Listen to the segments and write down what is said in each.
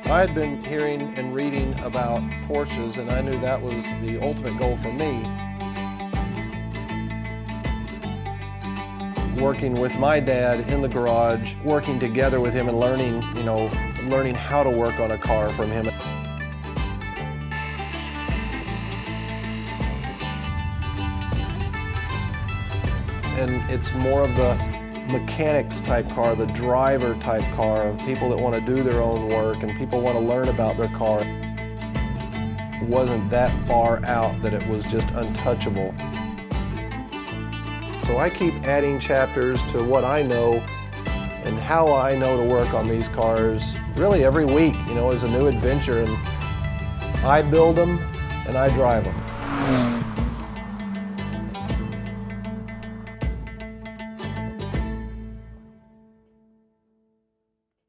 I had been hearing and reading about Porsches, and I knew that was the ultimate goal for me. Working with my dad in the garage, working together with him and learning how to work on a car from him. And it's more of the mechanics type car, the driver type car, of people that want to do their own work and people want to learn about their car. It wasn't that far out that it was just untouchable. So I keep adding chapters to what I know and how I know to work on these cars. Really every week, is a new adventure, and I build them and I drive them.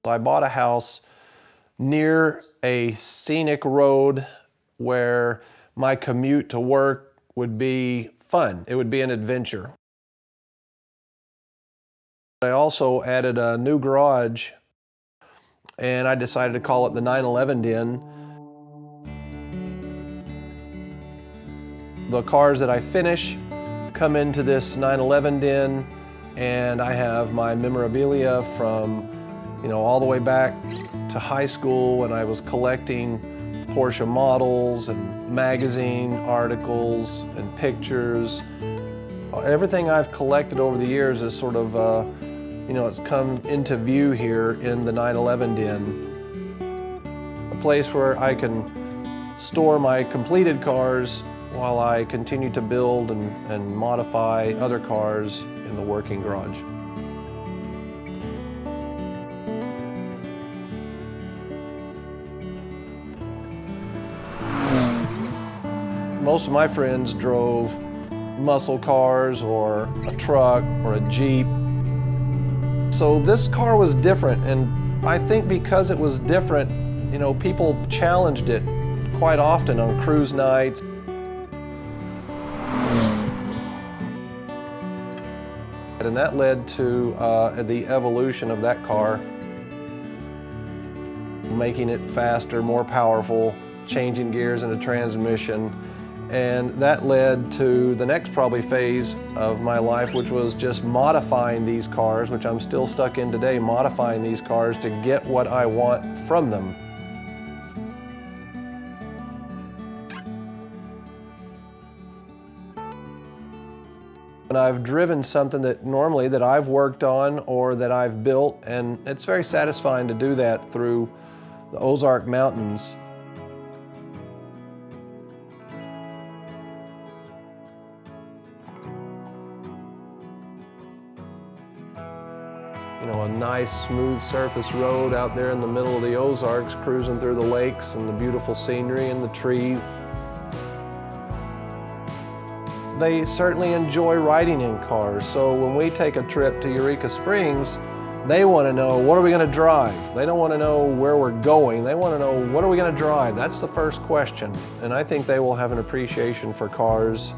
I bought a house near a scenic road where my commute to work would be fun. It would be an adventure. I also added a new garage, and I decided to call it the 911 Den. The cars that I finish come into this 911 Den, and I have my memorabilia from all the way back to high school when I was collecting Porsche models and magazine articles and pictures. Everything I've collected over the years is sort of, it's come into view here in the 911 Den. A place where I can store my completed cars while I continue to build and modify other cars in the working garage. Most of my friends drove muscle cars or a truck or a Jeep. So this car was different, and I think because it was different, people challenged it quite often on cruise nights. And that led to the evolution of that car, making it faster, more powerful, changing gears in a transmission. And that led to the next probably phase of my life, which was just modifying these cars, which I'm still stuck in today, modifying these cars to get what I want from them. And I've driven something that normally that I've worked on or that I've built, and it's very satisfying to do that through the Ozark Mountains. A nice smooth surface road out there in the middle of the Ozarks, cruising through the lakes and the beautiful scenery and the trees. They certainly enjoy riding in cars, so when we take a trip to Eureka Springs, they want to know, what are we going to drive? They don't want to know where we're going, they want to know, what are we going to drive? That's the first question, and I think they will have an appreciation for cars